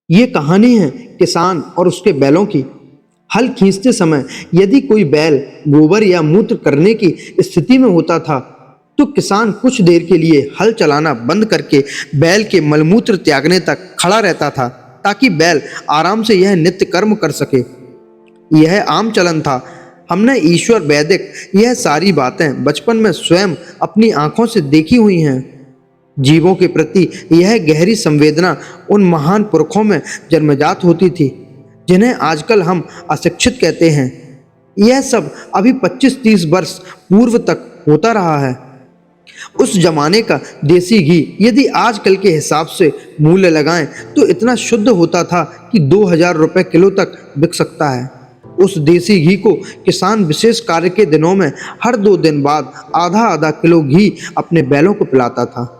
ये कहानी है किसान और उसके बैलों की। हल खींचते समय यदि कोई बैल गोबर या मूत्र करने की स्थिति में होता था, तो किसान कुछ देर के लिए हल चलाना बंद करके बैल के मलमूत्र त्यागने तक खड़ा रहता था, ताकि बैल आराम से यह नित्य कर्म कर सके। यह आम चलन था। हमने ईश्वर वैदिक यह सारी बातें बचपन में स्वयं अपनी आंखों से देखी हुई हैं। जीवों के प्रति यह गहरी संवेदना उन महान पुरखों में जन्मजात होती थी, जिन्हें आजकल हम अशिक्षित कहते हैं। यह सब अभी 25-30 वर्ष पूर्व तक होता रहा है। उस जमाने का देसी घी यदि आजकल के हिसाब से मूल्य लगाएं तो इतना शुद्ध होता था कि 2000 रुपये किलो तक बिक सकता है। उस देसी घी को किसान विशेष कार्य के दिनों में हर 2 दिन बाद आधा आधा किलो घी अपने बैलों को पिलाता था।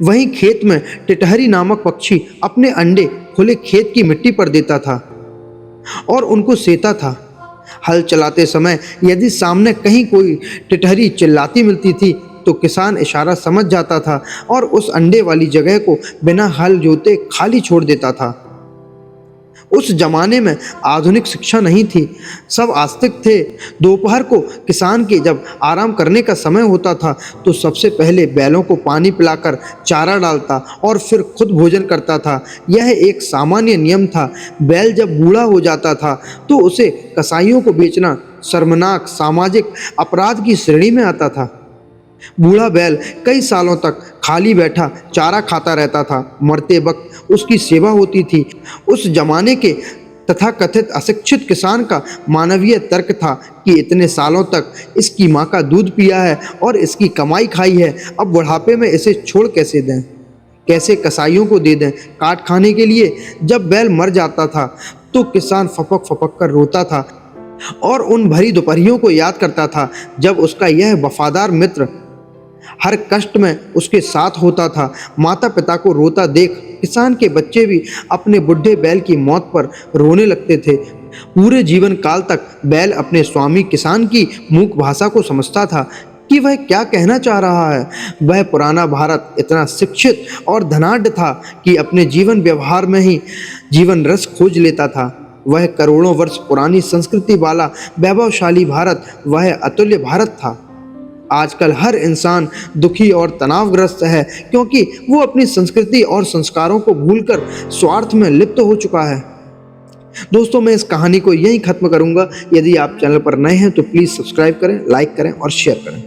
वहीं खेत में टिटहरी नामक पक्षी अपने अंडे खुले खेत की मिट्टी पर देता था और उनको सेता था। हल चलाते समय यदि सामने कहीं कोई टिटहरी चिल्लाती मिलती थी, तो किसान इशारा समझ जाता था और उस अंडे वाली जगह को बिना हल जोते खाली छोड़ देता था। उस जमाने में आधुनिक शिक्षा नहीं थी, सब आस्तिक थे। दोपहर को किसान के जब आराम करने का समय होता था, तो सबसे पहले बैलों को पानी पिलाकर चारा डालता और फिर खुद भोजन करता था। यह एक सामान्य नियम था। बैल जब बूढ़ा हो जाता था, तो उसे कसाईयों को बेचना शर्मनाक सामाजिक अपराध की श्रेणी में आता था। बूढ़ा बैल कई सालों तक खाली बैठा चारा खाता रहता था। मरते वक्त उसकी सेवा होती थी। उस जमाने के तथाकथित अशिक्षित किसान का मानवीय तर्क था कि इतने सालों तक इसकी माँ का दूध पिया है और इसकी कमाई खाई है, अब बुढ़ापे में इसे छोड़ कैसे दें, कैसे कसाईयों को दे दें काट खाने के लिए। जब बैल मर जाता था, तो किसान फपक फपक कर रोता था और उन भरी दोपहरियों को याद करता था जब उसका यह वफादार मित्र हर कष्ट में उसके साथ होता था। माता पिता को रोता देख किसान के बच्चे भी अपने बुढ़े बैल की मौत पर रोने लगते थे। पूरे जीवन काल तक बैल अपने स्वामी किसान की मूक भाषा को समझता था कि वह क्या कहना चाह रहा है। वह पुराना भारत इतना शिक्षित और धनाढ्य था कि अपने जीवन व्यवहार में ही जीवन रस खोज लेता था। वह करोड़ों वर्ष पुरानी संस्कृति वाला वैभवशाली भारत, वह अतुल्य भारत था। आजकल हर इंसान दुखी और तनावग्रस्त है, क्योंकि वो अपनी संस्कृति और संस्कारों को भूलकर स्वार्थ में लिप्त हो चुका है। दोस्तों, मैं इस कहानी को यहीं खत्म करूंगा। यदि आप चैनल पर नए हैं तो प्लीज़ सब्सक्राइब करें, लाइक करें और शेयर करें।